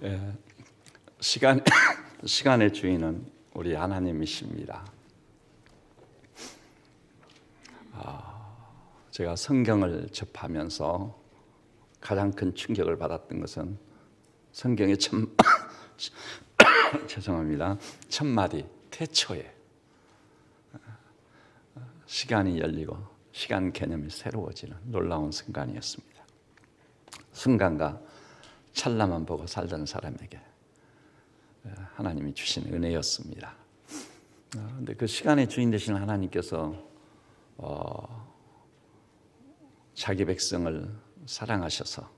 예, 시간의 주인은 우리 하나님이십니다. 제가 성경을 접하면서 가장 큰 충격을 받았던 것은 성경의 죄송합니다. 첫마디 태초에 시간이 열리고 시간 개념이 새로워지는 놀라운 순간이었습니다. 순간과 찰나만 보고 살던 사람에게 하나님이 주신 은혜였습니다. 그런데 그 시간의 주인 되신 하나님께서 자기 백성을 사랑하셔서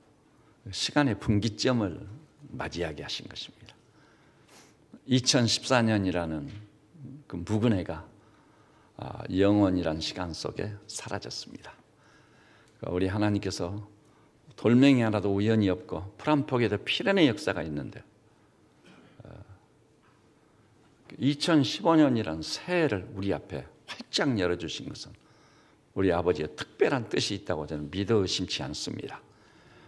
시간의 분기점을 맞이하게 하신 것입니다. 2014년이라는 그 묵은해가 영원이란 시간 속에 사라졌습니다. 우리 하나님께서 돌멩이 하나도 우연이 없고 풀 한 폭에도 필연의 역사가 있는데 2015년이란 새해를 우리 앞에 활짝 열어주신 것은 우리 아버지의 특별한 뜻이 있다고 저는 믿어 의심치 않습니다.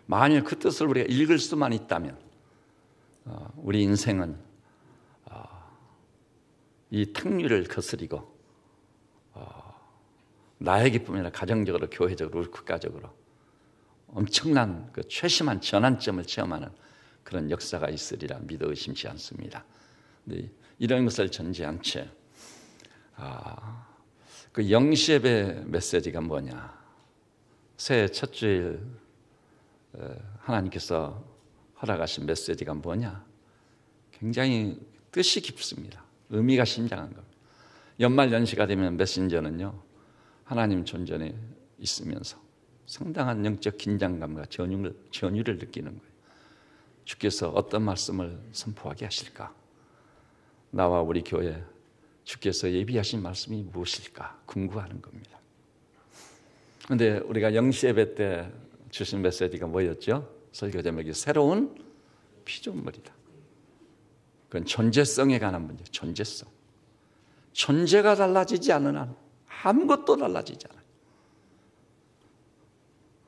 만일 그 뜻을 우리가 읽을 수만 있다면 우리 인생은 이 탕류를 거스리고 나의 기쁨이나 가정적으로 교회적으로 국가적으로 엄청난 그 최심한 전환점을 체험하는 그런 역사가 있으리라 믿어 의심치 않습니다. 근데 이런 것을 전제한 채 그 영시예배 메시지가 뭐냐? 새해 첫 주일 하나님께서 허락하신 메시지가 뭐냐? 굉장히 뜻이 깊습니다. 의미가 심장한 겁니다. 연말 연시가 되면 메신저는요, 하나님 존전에 있으면서 상당한 영적 긴장감과 전율을 느끼는 거예요. 주께서 어떤 말씀을 선포하게 하실까? 나와 우리 교회 주께서 예비하신 말씀이 무엇일까? 궁금하는 겁니다. 그런데 우리가 영시예배 때 주신 메시지가 뭐였죠? 설교 제목이 새로운 피조물이다. 그건 존재성에 관한 문제, 존재성. 존재가 달라지지 않는 한 아무것도 달라지지 않아요.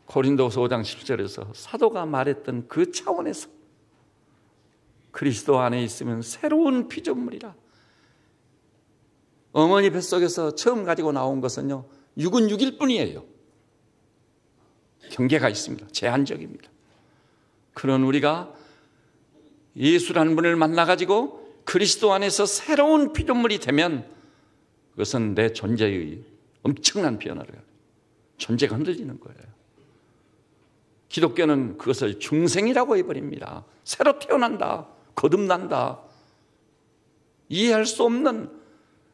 고린도서 5장 10절에서 사도가 말했던 그 차원에서 그리스도 안에 있으면 새로운 피조물이라. 어머니 뱃속에서 처음 가지고 나온 것은요, 6은 6일 뿐이에요. 경계가 있습니다. 제한적입니다. 그런 우리가 예수라는 분을 만나가지고 그리스도 안에서 새로운 피조물이 되면 그것은 내 존재의 엄청난 변화를 해요. 존재가 흔들리는 거예요. 기독교는 그것을 중생이라고 해버립니다. 새로 태어난다, 거듭난다. 이해할 수 없는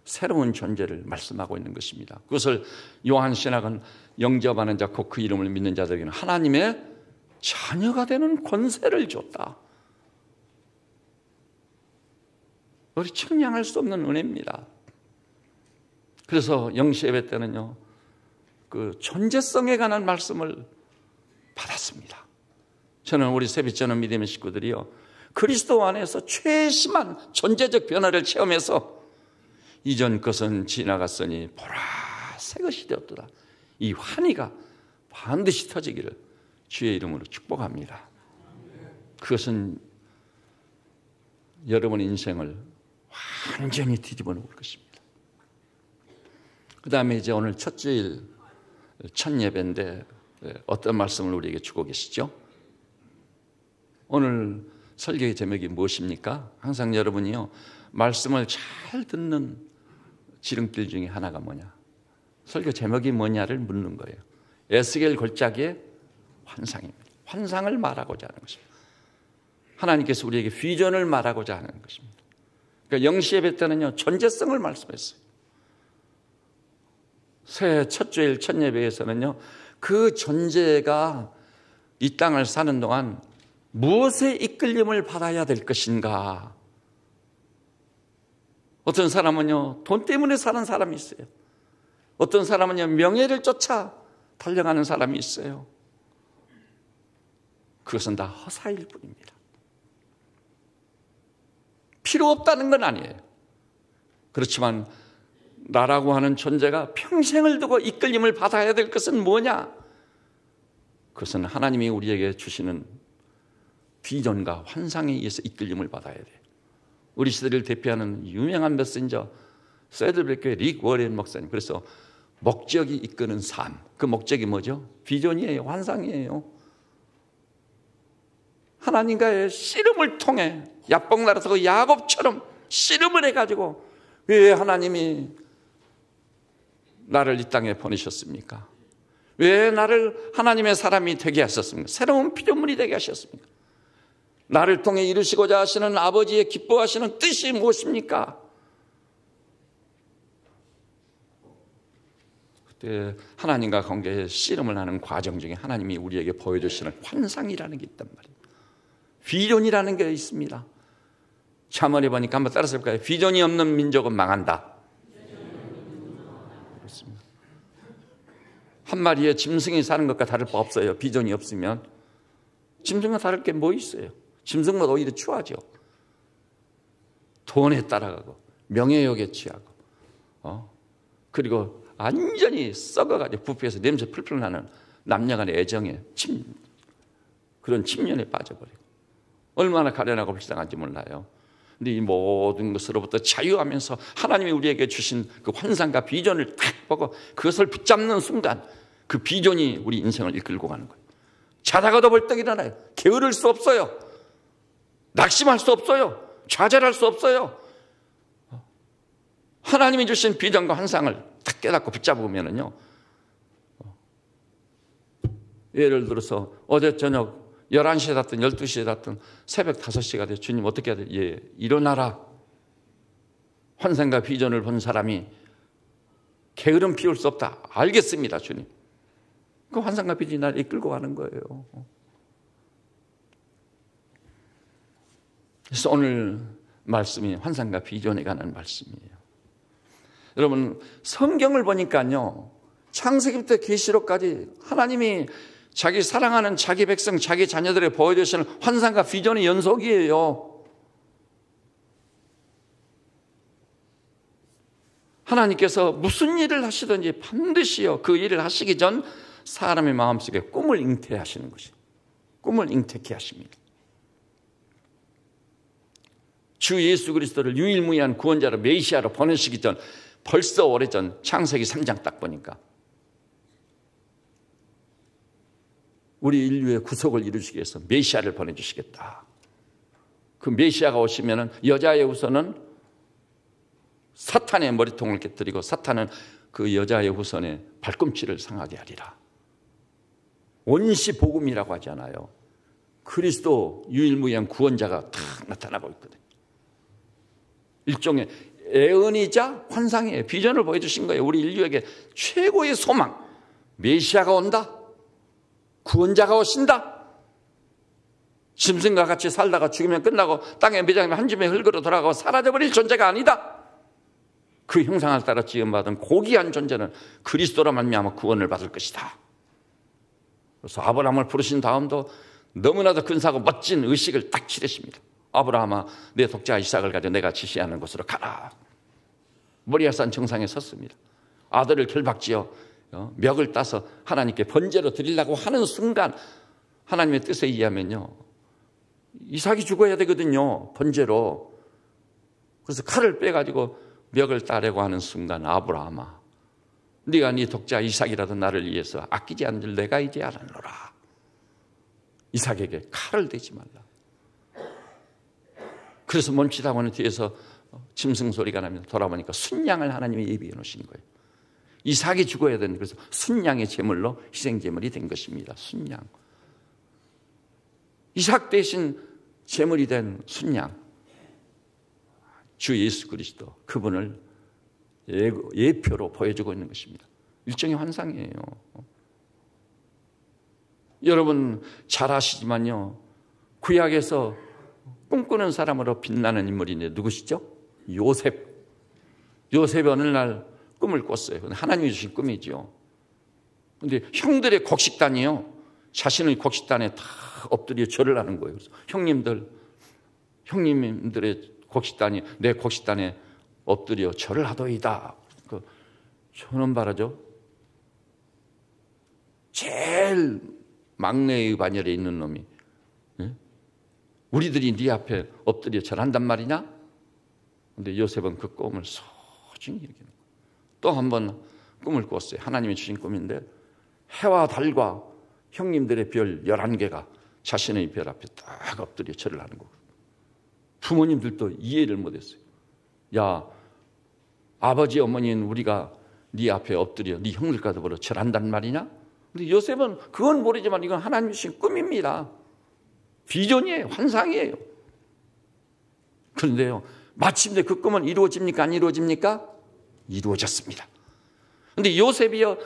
새로운 존재를 말씀하고 있는 것입니다. 그것을 요한신학은 영접하는 자 곧 그 이름을 믿는 자들에게는 하나님의 자녀가 되는 권세를 줬다. 우리 측량할 수 없는 은혜입니다. 그래서 영시예배 때는요, 그 존재성에 관한 말씀을 받았습니다. 저는 우리 새빛저는 믿음의 식구들이요, 그리스도 안에서 최심한 존재적 변화를 체험해서 이전 것은 지나갔으니 보라 새 것이 되었도다. 이 환희가 반드시 터지기를 주의 이름으로 축복합니다. 그것은 여러분의 인생을 완전히 뒤집어 놓을 것입니다. 그 다음에 이제 오늘 첫 주일 첫 예배인데 어떤 말씀을 우리에게 주고 계시죠? 오늘 설교의 제목이 무엇입니까? 항상 여러분이요, 말씀을 잘 듣는 지름길 중에 하나가 뭐냐? 설교 제목이 뭐냐를 묻는 거예요. 에스겔 골짜기의 환상입니다. 환상을 말하고자 하는 것입니다. 하나님께서 우리에게 비전을 말하고자 하는 것입니다. 그러니까 영시예배 때는요, 존재성을 말씀했어요. 새해 첫 주일 첫 예배에서는요, 그 존재가 이 땅을 사는 동안 무엇의 이끌림을 받아야 될 것인가? 어떤 사람은요, 돈 때문에 사는 사람이 있어요. 어떤 사람은요, 명예를 쫓아 달려가는 사람이 있어요. 그것은 다 허사일 뿐입니다. 필요 없다는 건 아니에요. 그렇지만 나라고 하는 존재가 평생을 두고 이끌림을 받아야 될 것은 뭐냐? 그것은 하나님이 우리에게 주시는 비전과 환상에 의해서 이끌림을 받아야 돼요. 우리 시대를 대표하는 유명한 메신저 세들베교의 릭 워렌 목사님. 그래서 목적이 이끄는 삶. 그 목적이 뭐죠? 비전이에요. 환상이에요. 하나님과의 씨름을 통해 야복나라서 야곱처럼 씨름을 해가지고 왜 하나님이 나를 이 땅에 보내셨습니까? 왜 나를 하나님의 사람이 되게 하셨습니까? 새로운 피조물이 되게 하셨습니까? 나를 통해 이루시고자 하시는 아버지의 기뻐하시는 뜻이 무엇입니까? 그때 하나님과 관계에 씨름을 하는 과정 중에 하나님이 우리에게 보여주시는 환상이라는 게 있단 말이에요. 비전이라는 게 있습니다. 잠언에 보니까 한번 따라서 볼까요? 비전이 없는 민족은 망한다. 그렇습니다. 한 마리의 짐승이 사는 것과 다를 바 없어요. 비전이 없으면. 짐승과 다를 게 뭐 있어요? 짐승보다 오히려 추하죠. 돈에 따라가고 명예욕에 취하고 그리고 완전히 썩어가지고 부패해서 냄새 풀풀 나는 남녀간의 애정에 그런 침면에 빠져버리고 얼마나 가련하고 불쌍한지 몰라요. 근데 이 모든 것으로부터 자유하면서 하나님이 우리에게 주신 그 환상과 비전을 딱 보고 그것을 붙잡는 순간 그 비전이 우리 인생을 이끌고 가는 거예요. 자다가도 벌떡 일어나요. 게으를 수 없어요. 낙심할 수 없어요. 좌절할 수 없어요. 하나님이 주신 비전과 환상을 딱 깨닫고 붙잡으면은요. 예를 들어서 어제 저녁 11시에 잤든 12시에 잤든 새벽 5시가 돼 주님 어떻게 해야 돼? 예, 일어나라. 환상과 비전을 본 사람이 게으름 피울 수 없다. 알겠습니다, 주님. 그 환상과 비전이 나를 이끌고 가는 거예요. 그래서 오늘 말씀이 환상과 비전에 관한 말씀이에요. 여러분 성경을 보니까요. 창세기부터 계시록까지 하나님이 자기 사랑하는 자기 백성, 자기 자녀들에 보여주시는 환상과 비전의 연속이에요. 하나님께서 무슨 일을 하시든지 반드시요 그 일을 하시기 전 사람의 마음속에 꿈을 잉태하시는 것이에요. 꿈을 잉태케 하십니다. 주 예수 그리스도를 유일무이한 구원자로 메시아로 보내시기 전 벌써 오래전 창세기 3장 딱 보니까 우리 인류의 구속을 이루시기 위해서 메시아를 보내주시겠다. 그 메시아가 오시면은 여자의 후손은 사탄의 머리통을 깨뜨리고 사탄은 그 여자의 후손의 발꿈치를 상하게 하리라. 원시 복음이라고 하잖아요. 그리스도 유일무이한 구원자가 탁 나타나고 있거든요. 일종의 애언이자 환상의 비전을 보여주신 거예요. 우리 인류에게 최고의 소망. 메시아가 온다. 구원자가 오신다. 짐승과 같이 살다가 죽으면 끝나고 땅에 매장이면 한 줌의 흙으로 돌아가고 사라져버릴 존재가 아니다. 그 형상을 따라 지음받은 고귀한 존재는 그리스도로 말미암아 구원을 받을 것이다. 그래서 아브라함을 부르신 다음도 너무나도 근사하고 멋진 의식을 딱 치르십니다. 아브라함아 내 독자 이삭을 가져 내가 지시하는 곳으로 가라. 모리아산 정상에 섰습니다. 아들을 결박지어 멱을 따서 하나님께 번제로 드리려고 하는 순간 하나님의 뜻에 의하면요 이삭이 죽어야 되거든요. 번제로. 그래서 칼을 빼가지고 멱을 따려고 하는 순간 아브라함아 네가 네 독자 이삭이라도 나를 위해서 아끼지 않는 줄 내가 이제 알았노라. 이삭에게 칼을 대지 말라. 그래서 멈칫하고는 뒤에서 짐승 소리가 나면서 돌아보니까 순양을 하나님이 예비해 놓으신 거예요. 이삭이 죽어야 되는데 그래서 순양의 제물로 희생 제물이 된 것입니다. 순양. 이삭 대신 제물이 된 순양. 주 예수 그리스도 그분을 예표로 보여주고 있는 것입니다. 일종의 환상이에요. 여러분 잘 아시지만요. 구약에서 꿈꾸는 사람으로 빛나는 인물인데 누구시죠? 요셉. 요셉이 어느 날 꿈을 꿨어요. 하나님이 주신 꿈이죠. 그런데 형들의 곡식단이요. 자신의 곡식단에 다 엎드려 절을 하는 거예요. 그래서 형님들의 곡식단이 내 곡식단에 엎드려 절을 하도이다. 저는 말하죠. 제일 막내의 반열에 있는 놈이 우리들이 네 앞에 엎드려 절한단 말이냐? 근데 요셉은 그 꿈을 소중히 여기는 거예요. 또 한 번 꿈을 꿨어요. 하나님이 주신 꿈인데 해와 달과 형님들의 별 11개가 자신의 별 앞에 딱 엎드려 절을 하는 거예요. 부모님들도 이해를 못했어요. 야, 아버지 어머니는 우리가 네 앞에 엎드려 네 형들과 더불어 절한단 말이냐? 근데 요셉은 그건 모르지만 이건 하나님이 주신 꿈입니다. 비전이에요. 환상이에요. 그런데요, 마침내 그 꿈은 이루어집니까? 안 이루어집니까? 이루어졌습니다. 그런데 요셉이요,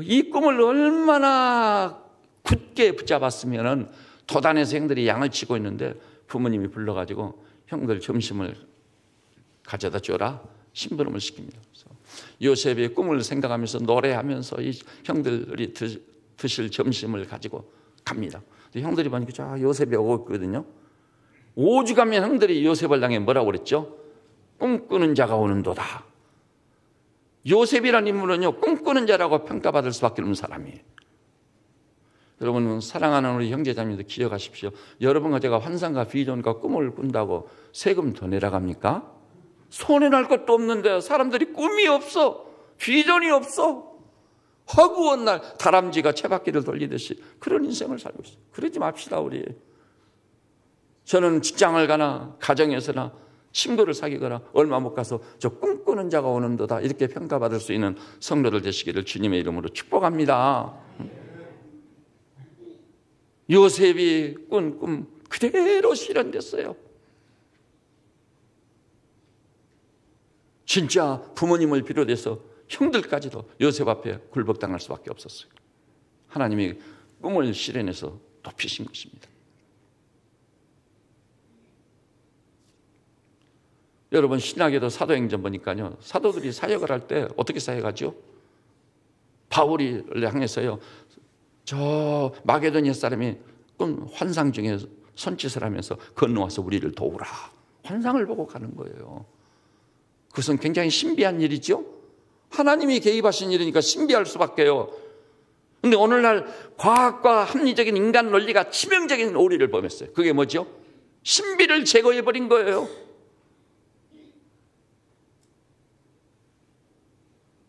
이 꿈을 얼마나 굳게 붙잡았으면 도단에서 형들이 양을 치고 있는데 부모님이 불러가지고 형들 점심을 가져다 줘라 심부름을 시킵니다. 그래서 요셉의 꿈을 생각하면서 노래하면서 이 형들이 드실 점심을 가지고 갑니다. 형들이 보니까 저 요셉이 오고 있거든요. 오죽하면 형들이 요셉을 향해 뭐라고 그랬죠? 꿈꾸는 자가 오는도다. 요셉이라는 인물은요, 꿈꾸는 자라고 평가받을 수밖에 없는 사람이에요. 여러분, 사랑하는 우리 형제자매들 기억하십시오. 여러분과 제가 환상과 비전과 꿈을 꾼다고 세금 더 내라갑니까? 손해날 것도 없는데 사람들이 꿈이 없어, 비전이 없어. 허구한 날 다람쥐가 채바퀴를 돌리듯이 그런 인생을 살고 있어요. 그러지 맙시다 우리. 저는 직장을 가나 가정에서나 친구를 사귀거나 얼마 못 가서 저 꿈꾸는 자가 오는도다 이렇게 평가받을 수 있는 성도들 되시기를 주님의 이름으로 축복합니다. 요셉이 꾼 꿈 그대로 실현됐어요. 진짜 부모님을 비롯해서 형들까지도 요셉 앞에 굴복당할 수밖에 없었어요. 하나님이 꿈을 실현해서 높이신 것입니다. 여러분, 신약에도 사도행전 보니까요, 사도들이 사역을 할 때 어떻게 사역하죠? 바울을 향해서요, 저 마게도니아 사람이 꿈 환상 중에 손짓을 하면서 건너와서 우리를 도우라. 환상을 보고 가는 거예요. 그것은 굉장히 신비한 일이죠. 하나님이 개입하신 일이니까 신비할 수밖에요. 그런데 오늘날 과학과 합리적인 인간 논리가 치명적인 오리를 범했어요. 그게 뭐죠? 신비를 제거해버린 거예요.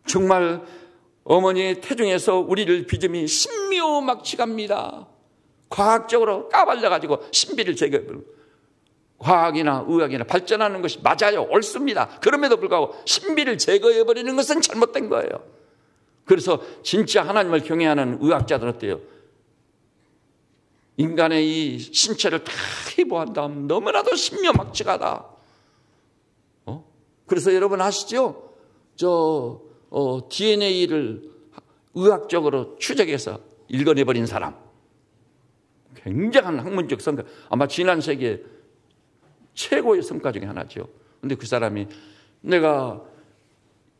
정말 어머니의 태중에서 우리를 비듬이 신묘막측합니다. 과학적으로 까발려가지고 신비를 제거해버린 거예요. 과학이나 의학이나 발전하는 것이 맞아요. 옳습니다. 그럼에도 불구하고 신비를 제거해버리는 것은 잘못된 거예요. 그래서 진짜 하나님을 경외하는 의학자들은 어때요? 인간의 이 신체를 다 해부한 다음 너무나도 신묘막측하다. 그래서 여러분 아시죠? DNA를 의학적으로 추적해서 읽어내버린 사람. 굉장한 학문적 성과. 아마 지난 세기에 최고의 성과 중에 하나죠. 그런데 그 사람이 내가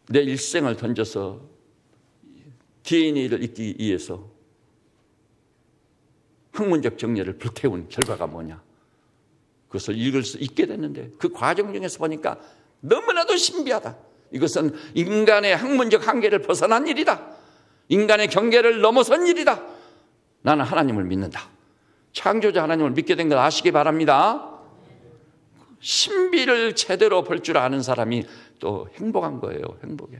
내 일생을 던져서 DNA를 읽기 위해서 학문적 정리를 불태운 결과가 뭐냐. 그것을 읽을 수 있게 됐는데 그 과정 중에서 보니까 너무나도 신비하다. 이것은 인간의 학문적 한계를 벗어난 일이다. 인간의 경계를 넘어선 일이다. 나는 하나님을 믿는다. 창조자 하나님을 믿게 된 걸 아시기 바랍니다. 신비를 제대로 볼 줄 아는 사람이 또 행복한 거예요. 행복해.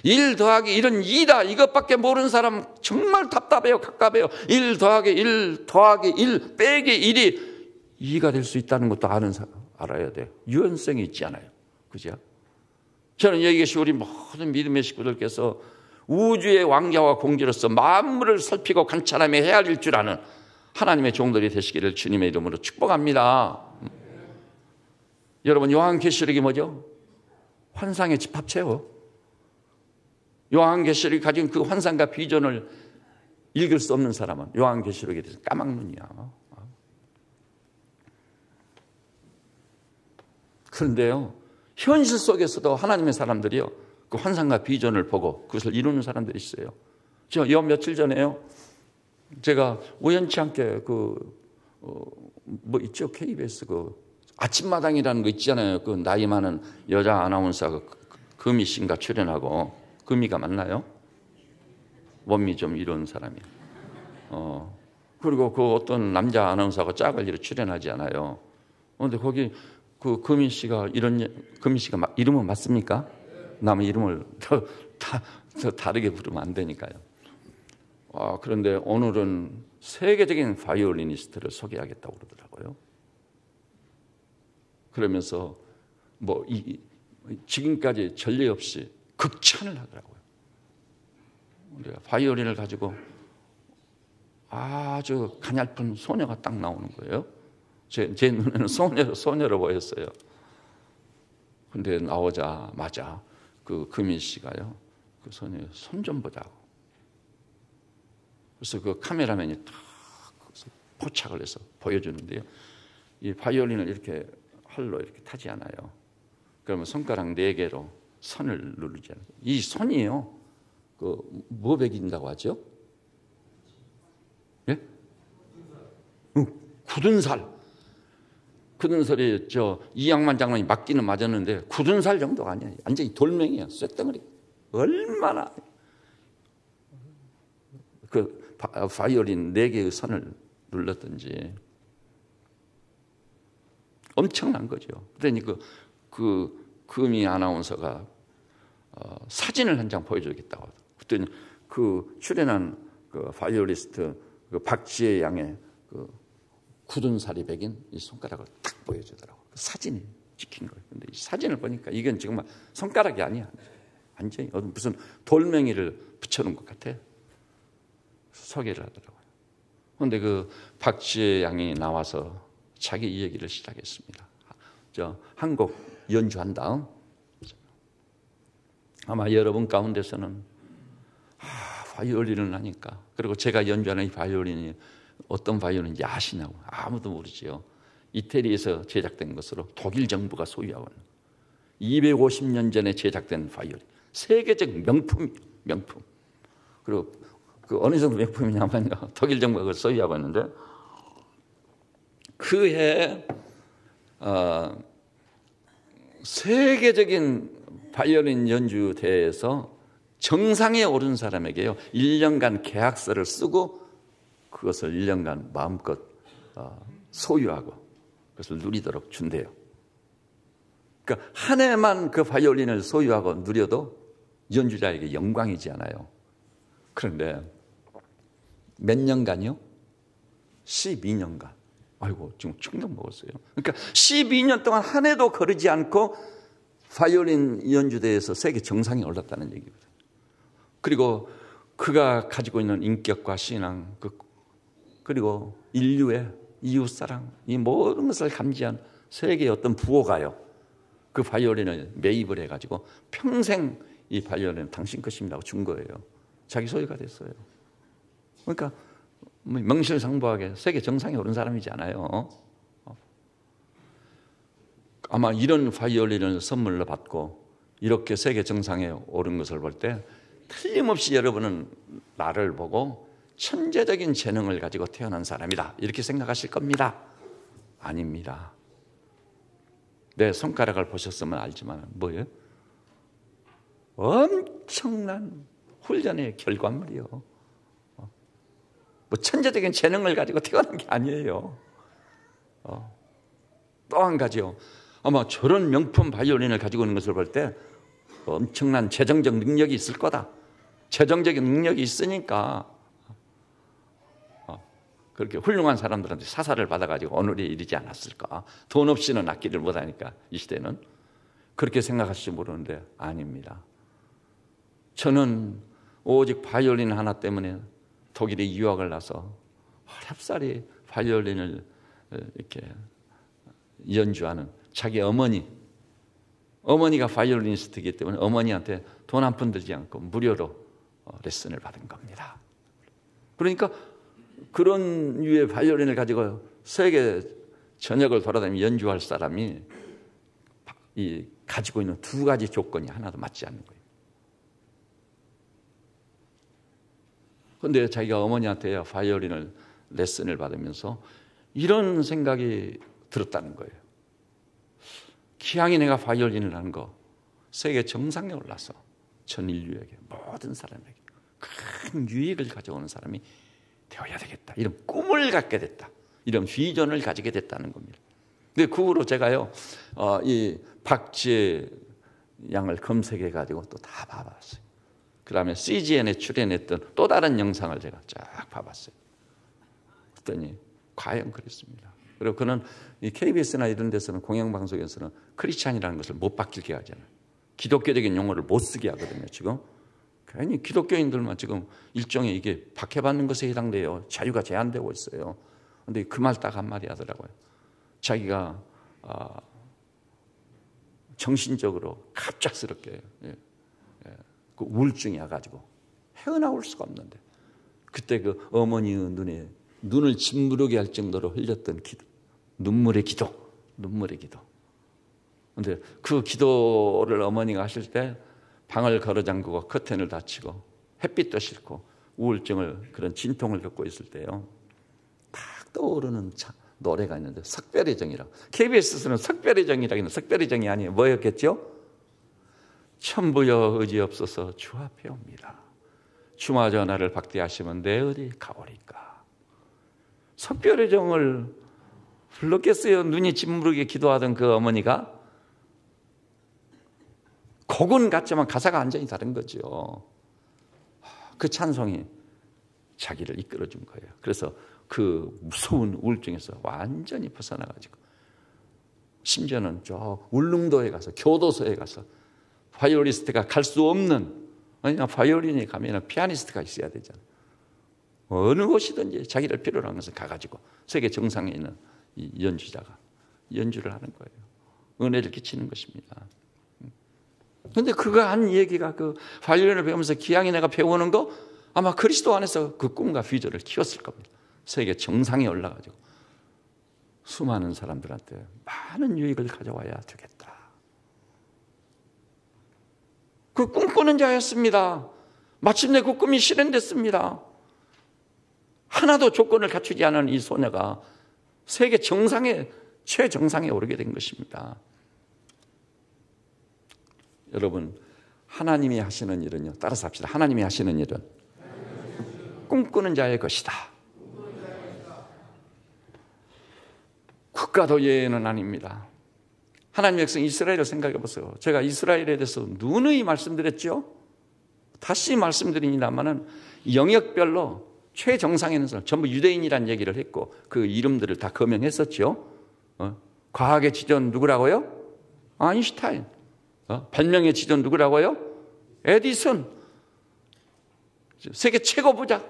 1 더하기 1은 2다. 이것밖에 모르는 사람 정말 답답해요. 갑갑해요. 1 더하기 1 더하기 1 빼기 1이 2가 될 수 있다는 것도 아는 사람 알아야 돼요. 유연성이 있지 않아요. 그죠? 저는 여기 계신 우리 모든 믿음의 식구들께서 우주의 왕자와 공주로서 만물을 살피고 관찰하며 헤아릴 줄 아는 하나님의 종들이 되시기를 주님의 이름으로 축복합니다. 여러분, 요한계시록이 뭐죠? 환상의 집합체요. 요한계시록이 가진 그 환상과 비전을 읽을 수 없는 사람은 요한계시록에 대해서 까막눈이야. 그런데요, 현실 속에서도 하나님의 사람들이요, 그 환상과 비전을 보고 그것을 이루는 사람들이 있어요. 저 며칠 전에요, 제가 우연치 않게 뭐 있죠? KBS 아침마당이라는 거 있잖아요. 그 나이 많은 여자 아나운서가 금희 씨인가 출연하고, 금희가 맞나요? 원미 좀 이런 사람이에요. 그리고 그 어떤 남자 아나운서가 짝을 이렇게 출연하지 않아요. 그런데 거기 그 금희 씨가 금희 씨가 이름은 맞습니까? 남의 이름을 더 다르게 부르면 안 되니까요. 그런데 오늘은 세계적인 바이올리니스트를 소개하겠다고 그러더라고요. 그러면서 지금까지 전례 없이 극찬을 하더라고요. 바이올린을 가지고 아주 가냘픈 소녀가 딱 나오는 거예요. 제 눈에는 소녀로 보였어요. 근데 나오자마자 그 금희 씨가요, 그 소녀의 손 좀 보자고. 그래서 그 카메라맨이 탁 포착을 해서 보여주는데요. 이 바이올린을 이렇게 활로 이렇게 타지 않아요. 그러면 손가락 4개로 선을 누르지 않아요. 이 손이요, 뭐 베긴다고 하죠? 예? 굳은 살. 굳은 살이 이양만 장관이 맞기는 맞았는데 굳은 살 정도가 아니야. 완전히 돌멩이야. 쇳덩어리. 얼마나 그 바이올린 4개의 선을 눌렀던지 엄청난 거죠. 그러니 그 금희 아나운서가 사진을 한 장 보여주겠다고. 그랬더니 그 출연한 그 바이올리스트 그 박지혜 양의 그 굳은 살이 베긴 이 손가락을 딱 보여주더라고. 그 사진이 찍힌 거예요. 근데 이 사진을 보니까 이건 정말 손가락이 아니야. 완전히 무슨 돌멩이를 붙여놓은 것 같아. 소개를 하더라고요. 그런데 그 박지혜 양이 나와서 자기 이 얘기를 시작했습니다. 한 곡 연주한 다음 아마 여러분 가운데서는 바이올린을 하니까, 그리고 제가 연주하는 이 바이올린이 어떤 바이올린인지 아시냐고. 아무도 모르지요. 이태리에서 제작된 것으로 독일 정부가 소유하고 있는 250년 전에 제작된 바이올린. 세계적 명품. 그리고 그 어느 정도 명품이냐면요, 독일 정부가 그걸 소유하고 있는데 그 해에 세계적인 바이올린 연주 대회에서 정상에 오른 사람에게요 1년간 계약서를 쓰고 그것을 1년간 마음껏 소유하고 그것을 누리도록 준대요. 그러니까 한 해만 그 바이올린을 소유하고 누려도 연주자에게 영광이지 않아요. 그런데 몇 년간이요? 12년간. 아이고, 지금 충격 먹었어요. 그러니까 12년 동안 한 해도 거르지 않고 바이올린 연주대회에서 세계 정상에 올랐다는 얘기거든요. 그리고 그가 가지고 있는 인격과 신앙, 그리고 인류의 이웃사랑, 이 모든 것을 감지한 세계의 어떤 부호가요, 그 바이올린을 매입을 해가지고 평생 이 바이올린은 당신 것입니다고 준 거예요. 자기 소유가 됐어요. 그러니까 명실상부하게 세계 정상에 오른 사람이지 않아요. 아마 이런 바이올린을 선물로 받고 이렇게 세계 정상에 오른 것을 볼 때 틀림없이 여러분은 나를 보고 천재적인 재능을 가지고 태어난 사람이다 이렇게 생각하실 겁니다. 아닙니다. 내 손가락을 보셨으면 알지만 뭐예요? 엄청난 훈련의 결과물이요. 뭐 천재적인 재능을 가지고 태어난 게 아니에요. 또 한 가지요. 아마 저런 명품 바이올린을 가지고 있는 것을 볼 때 엄청난 재정적 능력이 있을 거다. 재정적인 능력이 있으니까 그렇게 훌륭한 사람들한테 사사를 받아가지고 오늘에 이르지 않았을까. 돈 없이는 악기를 못하니까 이 시대는. 그렇게 생각하실지 모르는데 아닙니다. 저는 오직 바이올린 하나 때문에 독일에 유학을 나서 어렵사리 바이올린을 이렇게 연주하는 자기 어머니가 바이올리니스트이기 때문에 어머니한테 돈 한 푼 들지 않고 무료로 레슨을 받은 겁니다. 그러니까 그런 유의 바이올린을 가지고 세계 전역을 돌아다니며 연주할 사람이 가지고 있는 두 가지 조건이 하나도 맞지 않는 거예요. 그런데 자기가 어머니한테 바이올린을 레슨을 받으면서 이런 생각이 들었다는 거예요. 기왕이 내가 바이올린을 하는 거 세계 정상에 올라서 전 인류에게 모든 사람에게 큰 유익을 가져오는 사람이 되어야 되겠다. 이런 꿈을 갖게 됐다. 이런 비전을 가지게 됐다는 겁니다. 근데 그 후로 제가요, 이 박지혜 양을 검색해 가지고 또 다 봐봤어요. 그 다음에 CGN에 출연했던 또 다른 영상을 제가 쫙 봐봤어요. 그랬더니 과연 그랬습니다. 그리고 그는 이 KBS나 이런 데서는 공영방송에서는 크리스찬이라는 것을 못 바뀌게 하잖아요. 기독교적인 용어를 못 쓰게 하거든요. 지금 괜히 기독교인들만 지금 일종의 이게 박해받는 것에 해당돼요. 자유가 제한되고 있어요. 그런데 그 말 딱 한마디 하더라고요. 자기가 정신적으로 갑작스럽게 그 우울증이 와가지고 헤어나올 수가 없는데, 그때 그 어머니의 눈에 눈을 짓무르게 할 정도로 흘렸던 기도, 눈물의 기도. 그런데 그 기도를 어머니가 하실 때 방을 걸어 잠그고 커튼을 닫히고 햇빛도 싫고 우울증을, 그런 진통을 겪고 있을 때요, 딱 떠오르는 노래가 있는데, 석별의 정이라고. KBS에서는 석별의 정이라고 했는데 석별의 정이 아니에요. 뭐였겠죠? 천부여 의지 없어서 주 앞에 옵니다. 주마 전하를 박대하시면 내 어디 가오리까. 석별의 정을 불렀겠어요. 눈이 짓무르게 기도하던 그 어머니가. 곡은 같지만 가사가 완전히 다른 거죠. 그 찬송이 자기를 이끌어준 거예요. 그래서 그 무서운 우울증에서 완전히 벗어나가지고, 심지어는 저 울릉도에 가서, 교도소에 가서, 바이올리스트가 갈 수 없는, 바이올린이 가면 피아니스트가 있어야 되잖아요. 어느 곳이든지 자기를 필요로 한 것을 가가지고 세계 정상에 있는 이 연주자가 연주를 하는 거예요. 은혜를 끼치는 것입니다. 그런데 그가 한 얘기가, 그 바이올린을 배우면서 기양이 내가 배우는 거, 아마 그리스도 안에서 그 꿈과 비전을 키웠을 겁니다. 세계 정상에 올라가지고 수많은 사람들한테 많은 유익을 가져와야 되겠다. 그 꿈꾸는 자였습니다. 마침내 그 꿈이 실현됐습니다. 하나도 조건을 갖추지 않은 이 소녀가 세계 정상에, 최정상에 오르게 된 것입니다. 여러분, 하나님이 하시는 일은요, 따라서 합시다. 하나님이 하시는 일은 꿈꾸는 자의 것이다. 국가도 예외는 아닙니다. 하나님의 백성 이스라엘을 생각해 보세요. 제가 이스라엘에 대해서 누누이 말씀드렸죠. 다시 말씀드립니다만은 영역별로 최정상에 있는 사람 전부 유대인이라는 얘기를 했고, 그 이름들을 다 거명했었죠. 과학의 지존 누구라고요? 아인슈타인. 발명의 지존 누구라고요? 에디슨. 세계 최고 부자.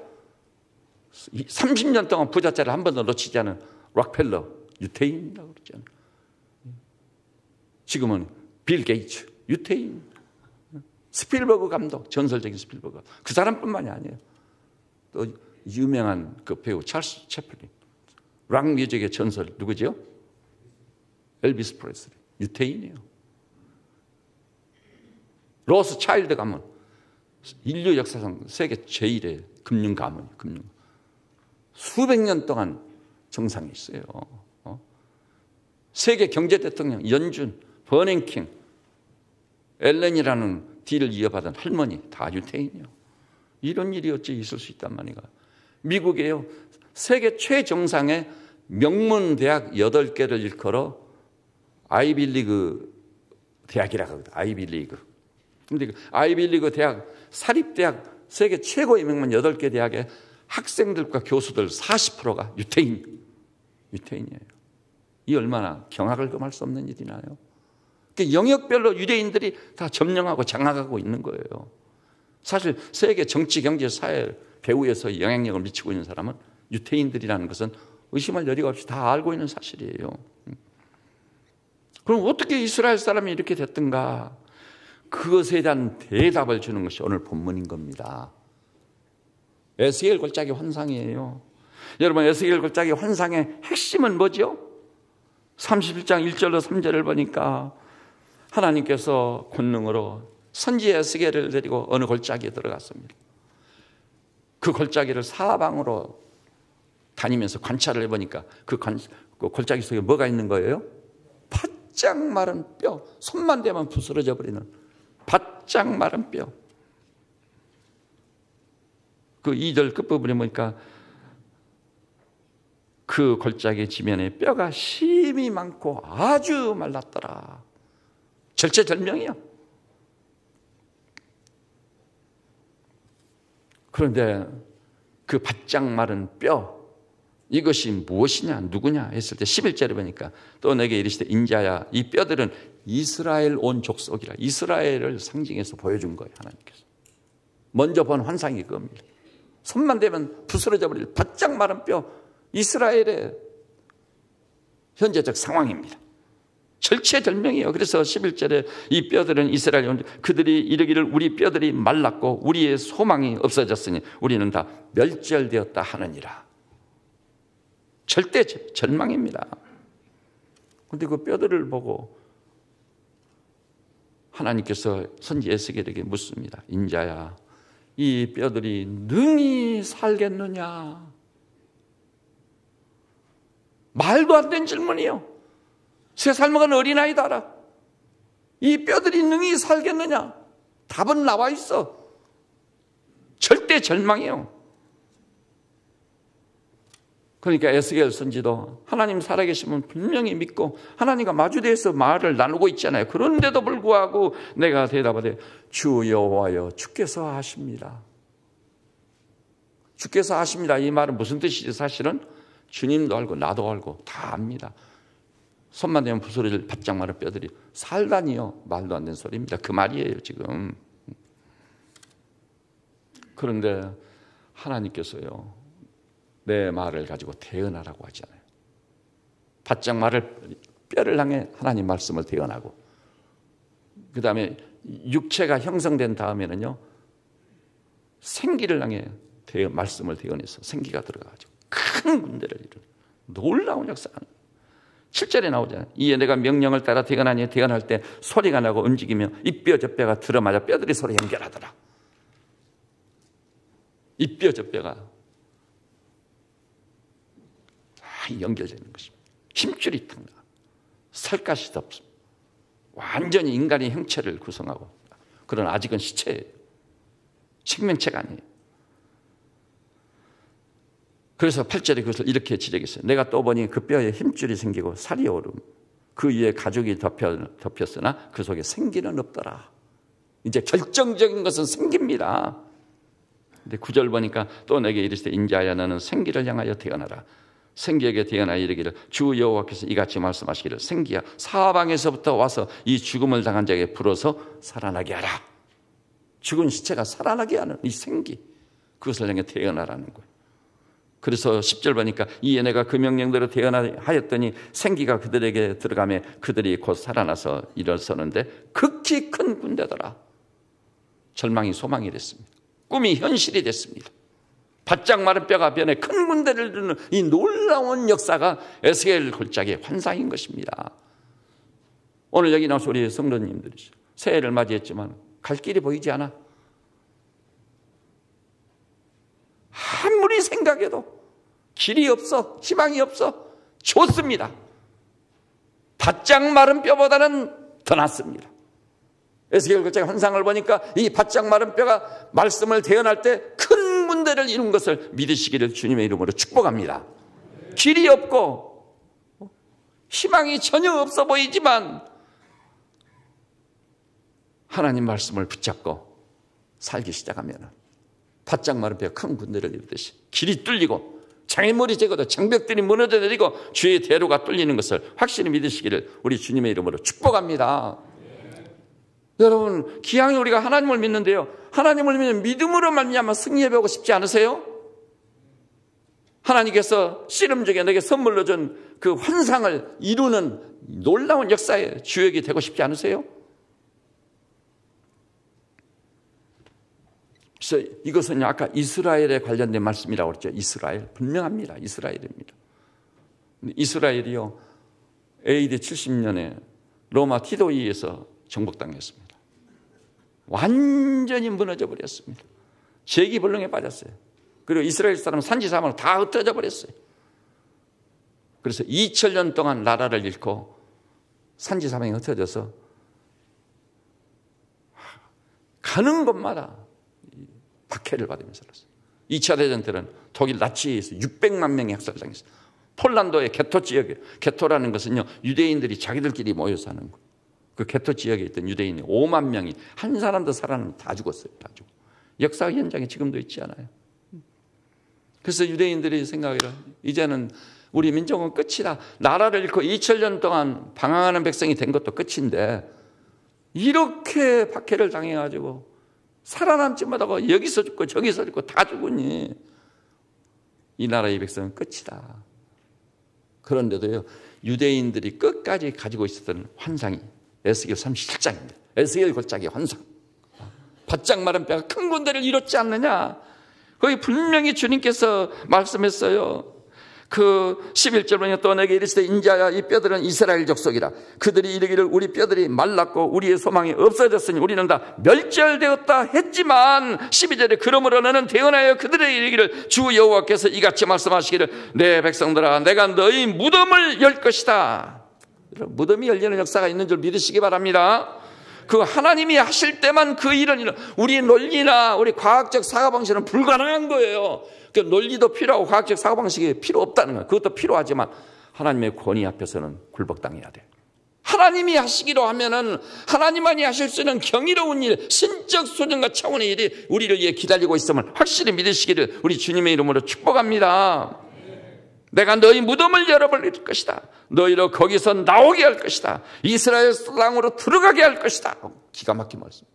30년 동안 부자자를 한 번도 놓치지 않은 록펠러, 유태인이라고 그러잖아요. 지금은 빌 게이츠, 유태인. 스필버그 감독, 전설적인 스필버그. 그 사람뿐만이 아니에요. 또 유명한 그 배우 찰스 채플린. 락 뮤직의 전설 누구죠? 엘비스 프레슬리. 유태인이에요. 로스 차일드 가문. 인류 역사상 세계 제1의 금융 가문이에요. 금융. 수백 년 동안 정상에 있어요. 세계 경제 대통령 연준, 버냉킹, 엘렌이라는 뒤를 이어받은 할머니 다 유태인이요. 이런 일이 어찌 있을 수 있단 말이가. 미국에요, 세계 최정상의 명문 대학 8개를 일컬어 아이빌리그 대학이라고 합니다. 아이빌리그. 근데 그 아이빌리그 대학, 사립대학 세계 최고의 명문 8개 대학의 학생들과 교수들 40%가 유태인이에요. 이 얼마나 경악을 금할 수 없는 일이나요? 영역별로 유대인들이 다 점령하고 장악하고 있는 거예요. 사실 세계 정치, 경제, 사회, 배후에서 영향력을 미치고 있는 사람은 유태인들이라는 것은 의심할 여지가 없이 다 알고 있는 사실이에요. 그럼 어떻게 이스라엘 사람이 이렇게 됐던가? 그것에 대한 대답을 주는 것이 오늘 본문인 겁니다. 에스겔 골짜기 환상이에요. 여러분, 에스겔 골짜기 환상의 핵심은 뭐죠? 31장 1절로 3절을 보니까 하나님께서 권능으로 선지 에스겔을 데리고 어느 골짜기에 들어갔습니다. 그 골짜기를 사방으로 다니면서 관찰을 해보니까 그 골짜기 속에 뭐가 있는 거예요? 바짝 마른 뼈, 손만 대면 부스러져 버리는 바짝 마른 뼈. 그 2절 끝부분에 보니까 그 골짜기 지면에 뼈가 심이 많고 아주 말랐더라. 절체절명이요. 그런데 그 바짝 마른 뼈, 이것이 무엇이냐 누구냐 했을 때 11절에 보니까 또 내게 이르시되 인자야 이 뼈들은 이스라엘 온 족속이라. 이스라엘을 상징해서 보여준 거예요. 하나님께서 먼저 본 환상이 그겁니다. 손만 대면 부스러져 버릴 바짝 마른 뼈, 이스라엘의 현재적 상황입니다. 절체절명이에요. 그래서 11절에 이 뼈들은 이스라엘 온 그들이 이르기를 우리 뼈들이 말랐고 우리의 소망이 없어졌으니 우리는 다 멸절되었다 하느니라. 절대 절망입니다. 그런데 그 뼈들을 보고 하나님께서 선지 에스겔에게 묻습니다. 인자야 이 뼈들이 능히 살겠느냐. 말도 안 되는 질문이요. 3살 먹은 어린아이도 알아. 이 뼈들이 능히 살겠느냐. 답은 나와 있어. 절대 절망이요. 그러니까 에스겔 선지도 하나님 살아계시면 분명히 믿고 하나님과 마주대해서 말을 나누고 있잖아요. 그런데도 불구하고 내가 대답하되 주 여호와여 주께서 하십니다. 주께서 하십니다. 이 말은 무슨 뜻이지? 사실은 주님도 알고 나도 알고 다 압니다. 손만 대면 부스러질 바짝 마른 뼈들이 살다니요. 말도 안 되는 소리입니다. 그 말이에요 지금. 그런데 하나님께서요 내 말을 가지고 대언하라고 하잖아요. 바짝 마른 뼈를 향해 하나님 말씀을 대언하고 그 다음에 육체가 형성된 다음에는요 생기를 향해 말씀을 대언해서 생기가 들어가가지고 큰 군대를 이루는 놀라운 역사가 7절에 나오잖아요. 이에 내가 명령을 따라 대언하니 대언할 때 소리가 나고 움직이며 이 뼈 저 뼈가 들어맞아 뼈들이 서로 연결하더라. 이 뼈 저 뼈가 다 연결되는 것입니다. 힘줄이 탁 나. 살 가시도 없습니다. 완전히 인간의 형체를 구성하고 그러나 아직은 시체예요. 생명체가 아니에요. 그래서 8절에 그것을 이렇게 지적했어요. 내가 또 보니 그 뼈에 힘줄이 생기고 살이 오름 그 위에 가죽이 덮였으나 그 속에 생기는 없더라. 이제 결정적인 것은 생깁니다. 근데 9절 보니까 또 내게 이르시되 인자야 너는 생기를 향하여 태어나라. 생기에게 태어나여 이르기를 주 여호와께서 이같이 말씀하시기를 생기야 사방에서부터 와서 이 죽음을 당한 자에게 불어서 살아나게 하라. 죽은 시체가 살아나게 하는 이 생기, 그것을 향해 태어나라는 거예요. 그래서 10절 보니까 이에 내가 그 명령대로 태어나하였더니 생기가 그들에게 들어가며 그들이 곧 살아나서 일어서는데 극히 큰 군대더라. 절망이 소망이 됐습니다. 꿈이 현실이 됐습니다. 바짝 마른 뼈가 변해 큰 군대를 이루는 이 놀라운 역사가 에스겔 골짜기의 환상인 것입니다. 오늘 여기 나와서 우리 성도님들이 새해를 맞이했지만 갈 길이 보이지 않아? 아무리 생각해도 길이 없어, 희망이 없어. 좋습니다. 바짝 마른 뼈보다는 더 낫습니다. 에스겔 골짜기 환상을 보니까 이 바짝 마른 뼈가 말씀을 대언할 때 큰 문제를 이룬 것을 믿으시기를 주님의 이름으로 축복합니다. 길이 없고 희망이 전혀 없어 보이지만 하나님 말씀을 붙잡고 살기 시작하면 바짝 마른 뼈가 큰 군대를 이루듯이 길이 뚫리고 장애물이 제거되고 장벽들이 무너져 내리고 주의 대로가 뚫리는 것을 확실히 믿으시기를 우리 주님의 이름으로 축복합니다. 여러분 기왕에 우리가 하나님을 믿는데요, 하나님을 믿는 믿음으로 말미암아 승리해보고 싶지 않으세요? 하나님께서 씨름중에 내게 선물로 준 그 환상을 이루는 놀라운 역사의 주역이 되고 싶지 않으세요? 그래서 이것은 아까 이스라엘에 관련된 말씀이라고 그랬죠. 이스라엘 분명합니다. 이스라엘입니다. 이스라엘이요 AD 70년에 로마 티도이에서 정복당했습니다. 완전히 무너져 버렸습니다. 재기불능에 빠졌어요. 그리고 이스라엘 사람은 산지사방으로 다 흩어져 버렸어요. 그래서 2000년 동안 나라를 잃고 산지사방에 흩어져서 가는 곳마다 박해를 받으면서 살았어요. 2차 대전 때는 독일 나치에서 600만 명이 학살당했어요. 폴란드의 게토 지역에, 게토라는 것은요 유대인들이 자기들끼리 모여 사는 거. 그 게토 지역에 있던 유대인이 5만 명이 한 사람도 살아남으면 다 죽었어요. 다 죽어. 역사 현장에 지금도 있지 않아요. 그래서 유대인들이 생각해요. 이제는 우리 민족은 끝이다. 나라를 잃고 2000년 동안 방황하는 백성이 된 것도 끝인데 이렇게 박해를 당해가지고 살아남지 못하고 여기서 죽고 저기서 죽고 다 죽으니 이 나라의 백성은 끝이다. 그런데도요 유대인들이 끝까지 가지고 있었던 환상이 에스겔 37장입니다. 에스겔 골짜기 환상. 바짝 마른 뼈가 큰 군대를 이뤘지 않느냐. 거기 분명히 주님께서 말씀했어요. 그 11절 보면 또 내게 이르시되 인자야 이 뼈들은 이스라엘 족속이라. 그들이 이르기를 우리 뼈들이 말랐고 우리의 소망이 없어졌으니 우리는 다 멸절되었다 했지만 12절에 그러므로 너는 대언하여 그들에게 이르기를 주 여호와께서 이같이 말씀하시기를 내 백성들아 내가 너희 무덤을 열 것이다. 무덤이 열리는 역사가 있는 줄 믿으시기 바랍니다. 그 하나님이 하실 때만 그 일은 우리 논리나 우리 과학적 사고방식은 불가능한 거예요. 그 논리도 필요하고 과학적 사고방식이 필요 없다는 거예요. 그것도 필요하지만 하나님의 권위 앞에서는 굴복당해야 돼. 하나님이 하시기로 하면은 하나님만이 하실 수 있는 경이로운 일, 신적 수준과 차원의 일이 우리를 위해 기다리고 있음을 확실히 믿으시기를 우리 주님의 이름으로 축복합니다. 내가 너희 무덤을 열어버릴 것이다. 너희를 거기서 나오게 할 것이다. 이스라엘 땅으로 들어가게 할 것이다. 기가 막힌 말씀.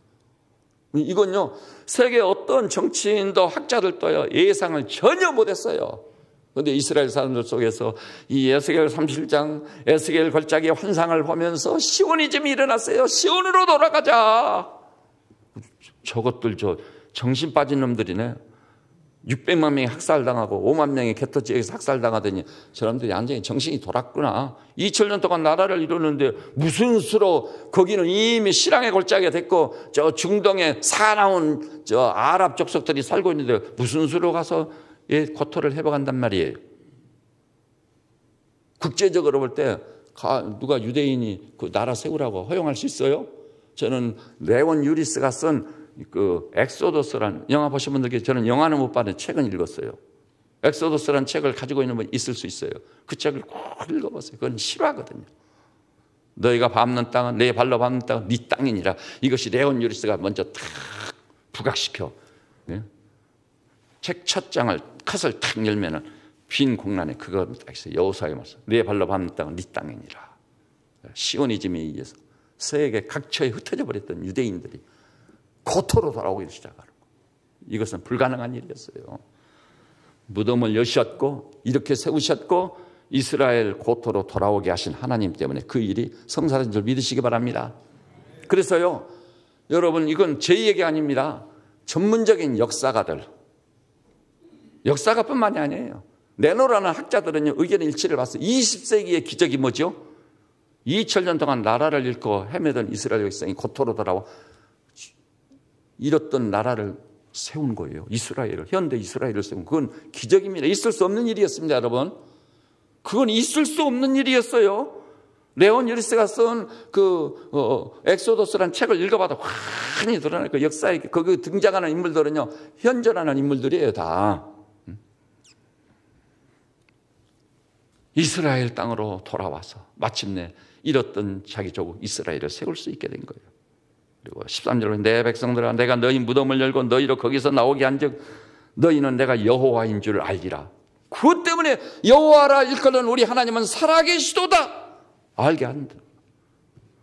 이건요 세계 어떤 정치인도 학자들도요 예상을 전혀 못했어요. 그런데 이스라엘 사람들 속에서 이 에스겔 37장 에스겔 걸작의 환상을 보면서 시오니즘이 일어났어요. 시온으로 돌아가자. 저것들 정신 빠진 놈들이네. 600만 명이 학살당하고 5만 명이 게토 지역에서 학살당하더니 사람들이 완전히 정신이 돌았구나. 2000년 동안 나라를 이루는데 무슨 수로 거기는 이미 실황의 골짜기가 됐고 저 중동에 사나운 저 아랍 족속들이 살고 있는데 무슨 수로 가서 고토를 회복한단 말이에요. 국제적으로 볼 때 누가 유대인이 그 나라 세우라고 허용할 수 있어요? 저는 레온 유리스가 쓴 그 엑소더스라는 영화 보신 분들께 저는 영화는 못 봤는데 책은 읽었어요. 엑소더스라는 책을 가지고 있는 분 있을 수 있어요. 그 책을 꼭 읽어보세요. 그건 실화거든요. 너희가 밟는 땅은 내 발로 밟는 땅은 네 땅이니라. 이것이 레온 유리스가 먼저 탁 부각시켜. 네? 책 첫 장을 컷을 탁 열면은 빈 공란에 그거 딱 있어요. 여호수아의 말씀. 내 발로 밟는 땅은 네 땅이니라. 시오니즘에 의해서 세계 각처에 흩어져 버렸던 유대인들이 고토로 돌아오기 시작하는 거예요. 이것은 불가능한 일이었어요. 무덤을 여셨고 이렇게 세우셨고 이스라엘 고토로 돌아오게 하신 하나님 때문에 그 일이 성사된 줄 믿으시기 바랍니다. 그래서요 여러분 이건 제 얘기 아닙니다. 전문적인 역사가들 역사가뿐만이 아니에요. 네노라는 학자들은요 의견 일치를 봤어요. 20세기의 기적이 뭐죠? 2000년 동안 나라를 잃고 헤매던 이스라엘 백성이 고토로 돌아와 잃었던 나라를 세운 거예요. 이스라엘을, 현대 이스라엘을 세운 그건 기적입니다. 있을 수 없는 일이었습니다, 여러분. 그건 있을 수 없는 일이었어요. 레온 유리스가 쓴 그 엑소더스라는 책을 읽어봐도 환히 드러나요. 그 역사에 거기 등장하는 인물들은요 현존하는 인물들이에요, 다. 이스라엘 땅으로 돌아와서 마침내 잃었던 자기 조국 이스라엘을 세울 수 있게 된 거예요. 그리고 13절에 내 백성들아 내가 너희 무덤을 열고 너희로 거기서 나오게 한즉 너희는 내가 여호와인 줄 알리라. 그것 때문에 여호와라 일컬은 우리 하나님은 살아계시도다 알게 한다.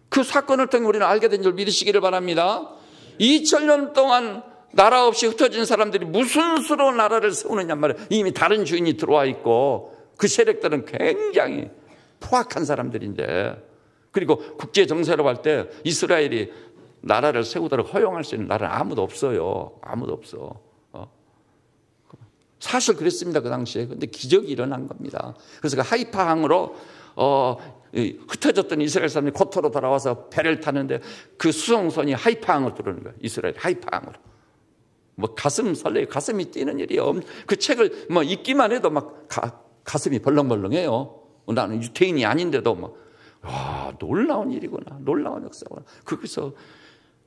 그 사건을 통해 우리는 알게 된 줄 믿으시기를 바랍니다. 2000년 동안 나라 없이 흩어진 사람들이 무슨 수로 나라를 세우느냐 말이에요. 이미 다른 주인이 들어와 있고 그 세력들은 굉장히 포악한 사람들인데 그리고 국제 정세로 볼 때 이스라엘이 나라를 세우도록 허용할 수 있는 나라는 아무도 없어요. 아무도 없어. 사실 그랬습니다. 그 당시에. 근데 기적이 일어난 겁니다. 그래서 그 하이파항으로 흩어졌던 이스라엘 사람들이 고토로 돌아와서 배를 타는데 그 수송선이 하이파항으로 들어오는 거예요. 이스라엘 하이파항으로. 뭐 가슴 설레요. 가슴이 뛰는 일이에요. 그 책을 뭐 읽기만 해도 막 가슴이 벌렁벌렁해요. 나는 유태인이 아닌데도 막 와, 놀라운 일이구나. 놀라운 역사구나. 거기서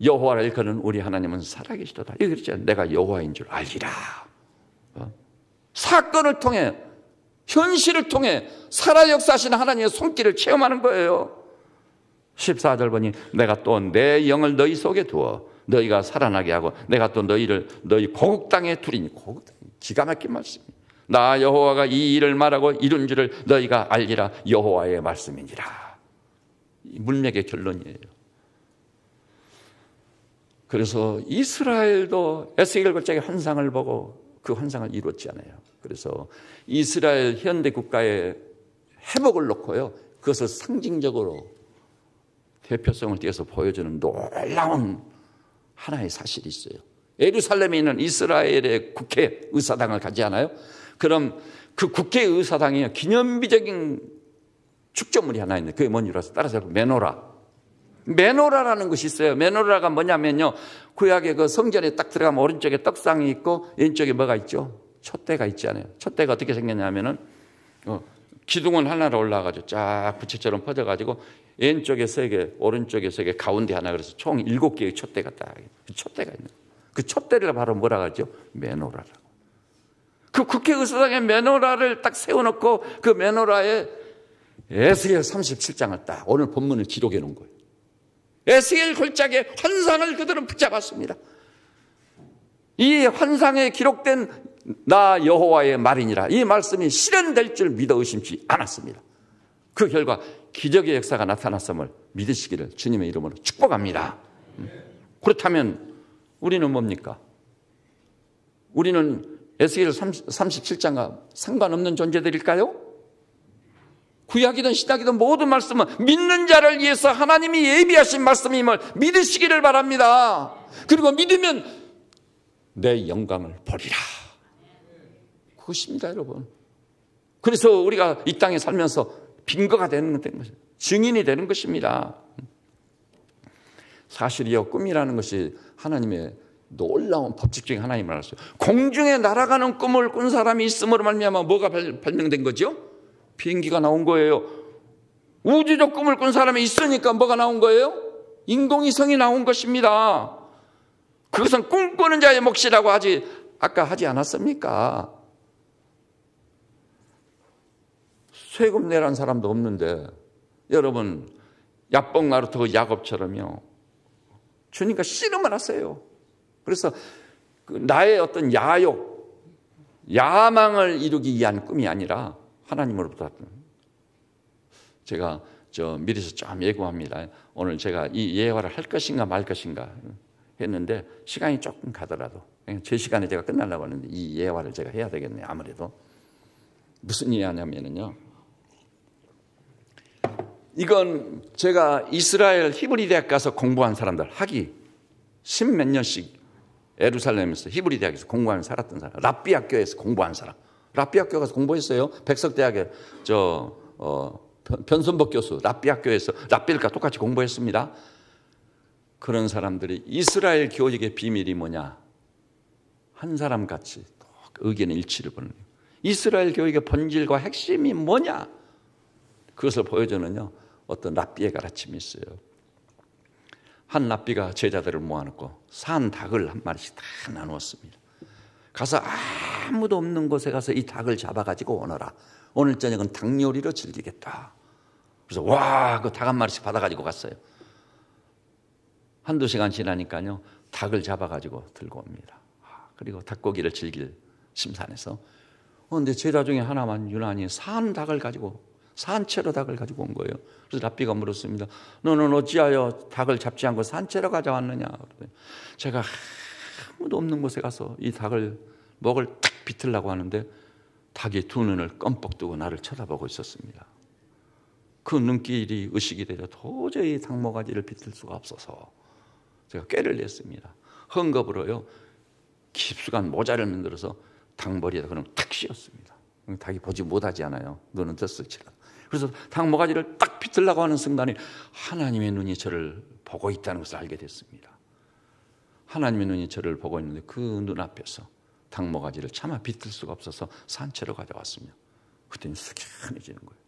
여호와라 일컬은 우리 하나님은 살아계시도다. 이거 그랬잖아요. 내가 여호와인 줄 알리라. 사건을 통해 현실을 통해 살아 역사하시는 하나님의 손길을 체험하는 거예요. 14절 보니 내가 또 내 영을 너희 속에 두어 너희가 살아나게 하고 내가 또 너희를 너희 고국 땅에 두리니. 고국 땅, 기가 막힌 말씀이에요. 나 여호와가 이 일을 말하고 이룬 줄을 너희가 알리라. 여호와의 말씀이니라. 문맥의 결론이에요. 그래서 이스라엘도 에스겔 골짜기 환상을 보고 그 환상을 이루었지 않아요. 그래서 이스라엘 현대 국가의 회복을 놓고요, 그것을 상징적으로 대표성을 띄어서 보여주는 놀라운 하나의 사실이 있어요. 예루살렘에 있는 이스라엘의 국회 의사당을 가지 않아요? 그럼 그 국회 의사당에 기념비적인 축전물이 하나 있는데 그게 뭔지 알아서 따라서 메노라. 메노라라는 것이 있어요. 메노라가 뭐냐면요, 구약의 그 성전에 딱 들어가면 오른쪽에 떡상이 있고 왼쪽에 뭐가 있죠? 촛대가 있지 않아요? 촛대가 어떻게 생겼냐면은 기둥은 하나로 올라가지고 쫙 부채처럼 퍼져가지고 왼쪽에 3개, 오른쪽에 3개, 가운데 하나, 그래서 총 7개의 촛대가 딱 그 촛대가 있는 거예요. 그 촛대를 바로 뭐라 하죠? 메노라라고. 그 국회의사당에 메노라를 딱 세워놓고 그 메노라에 에스겔 37장을 딱 오늘 본문을 기록해 놓은 거예요. 에스겔 골짜기의 환상을 그들은 붙잡았습니다. 이 환상에 기록된 나 여호와의 말이니라, 이 말씀이 실현될 줄 믿어 의심치 않았습니다. 그 결과 기적의 역사가 나타났음을 믿으시기를 주님의 이름으로 축복합니다. 그렇다면 우리는 뭡니까? 우리는 에스겔 37장과 상관없는 존재들일까요? 구약이든 신약이든 모든 말씀은 믿는 자를 위해서 하나님이 예비하신 말씀임을 믿으시기를 바랍니다. 그리고 믿으면 내 영광을 보리라. 그것입니다, 여러분. 그래서 우리가 이 땅에 살면서 빈거가 되는 것입니다. 증인이 되는 것입니다. 사실이요, 꿈이라는 것이 하나님의 놀라운 법칙 중에 하나임을 알았어요. 공중에 날아가는 꿈을 꾼 사람이 있음으로 말미암아 뭐가 발명된 거죠? 비행기가 나온 거예요. 우주적 꿈을 꾼 사람이 있으니까 뭐가 나온 거예요? 인공위성이 나온 것입니다. 그것은 꿈꾸는 자의 몫이라고 아까 하지 않았습니까? 세금 내라는 사람도 없는데 여러분, 야복 나루토 야곱처럼요, 주님과 씨름을 하세요. 그래서 나의 어떤 야망을 이루기 위한 꿈이 아니라 하나님으로부터. 제가 미리서 좀 예고합니다. 오늘 제가 이 예화를 할 것인가 말 것인가 했는데 시간이 조금 가더라도 제 시간에 제가 끝나려고 하는데 이 예화를 제가 해야 되겠네요. 아무래도. 무슨 예화냐면요, 이건 제가 이스라엘 히브리 대학 가서 공부한 사람들, 학위 10몇 년씩 예루살렘에서 히브리 대학에서 공부하며 살았던 사람, 랍비 학교에서 공부한 사람, 랍비 학교 가서 공부했어요. 백석대학에 변선복 교수 랍비 학교에서 랍비일과 똑같이 공부했습니다. 그런 사람들이 이스라엘 교육의 비밀이 뭐냐, 한 사람 같이 의견의 일치를 보는 거예요. 이스라엘 교육의 본질과 핵심이 뭐냐, 그것을 보여주는요 어떤 랍비의 가르침이 있어요. 한 랍비가 제자들을 모아놓고 산 닭을 한 마리씩 다 나누었습니다. 가서 아무도 없는 곳에 가서 이 닭을 잡아가지고 오너라. 오늘 저녁은 닭 요리로 즐기겠다. 그래서 그 닭 한 마리씩 받아가지고 갔어요. 한두 시간 지나니까요 닭을 잡아가지고 들고 옵니다. 그리고 닭고기를 즐길 심산에서 근데 제자 중에 하나만 유난히 산 닭을 가지고, 산채로 닭을 가지고 온 거예요. 그래서 랍비가 물었습니다. 너는 어찌하여 닭을 잡지 않고 산채로 가져왔느냐? 제가 아무도 없는 곳에 가서 이 닭을 목을 탁 비틀려고 하는데 닭이 두 눈을 껌뻑 뜨고 나를 쳐다보고 있었습니다. 그 눈길이 의식이 되자 도저히 닭 모가지를 비틀 수가 없어서 제가 꾀를 냈습니다. 헝겊으로요 깊숙한 모자를 만들어서 닭머리에다 그냥 탁 씌웠습니다. 닭이 보지 못하지 않아요. 눈은 떴을지라. 그래서 닭 모가지를 딱 비틀려고 하는 순간에 하나님의 눈이 저를 보고 있다는 것을 알게 됐습니다. 하나님의 눈이 저를 보고 있는데 그 눈앞에서 닭 모가지를 차마 비틀 수가 없어서 산채로 가져왔습니다. 그때는 숙연해지는 거예요.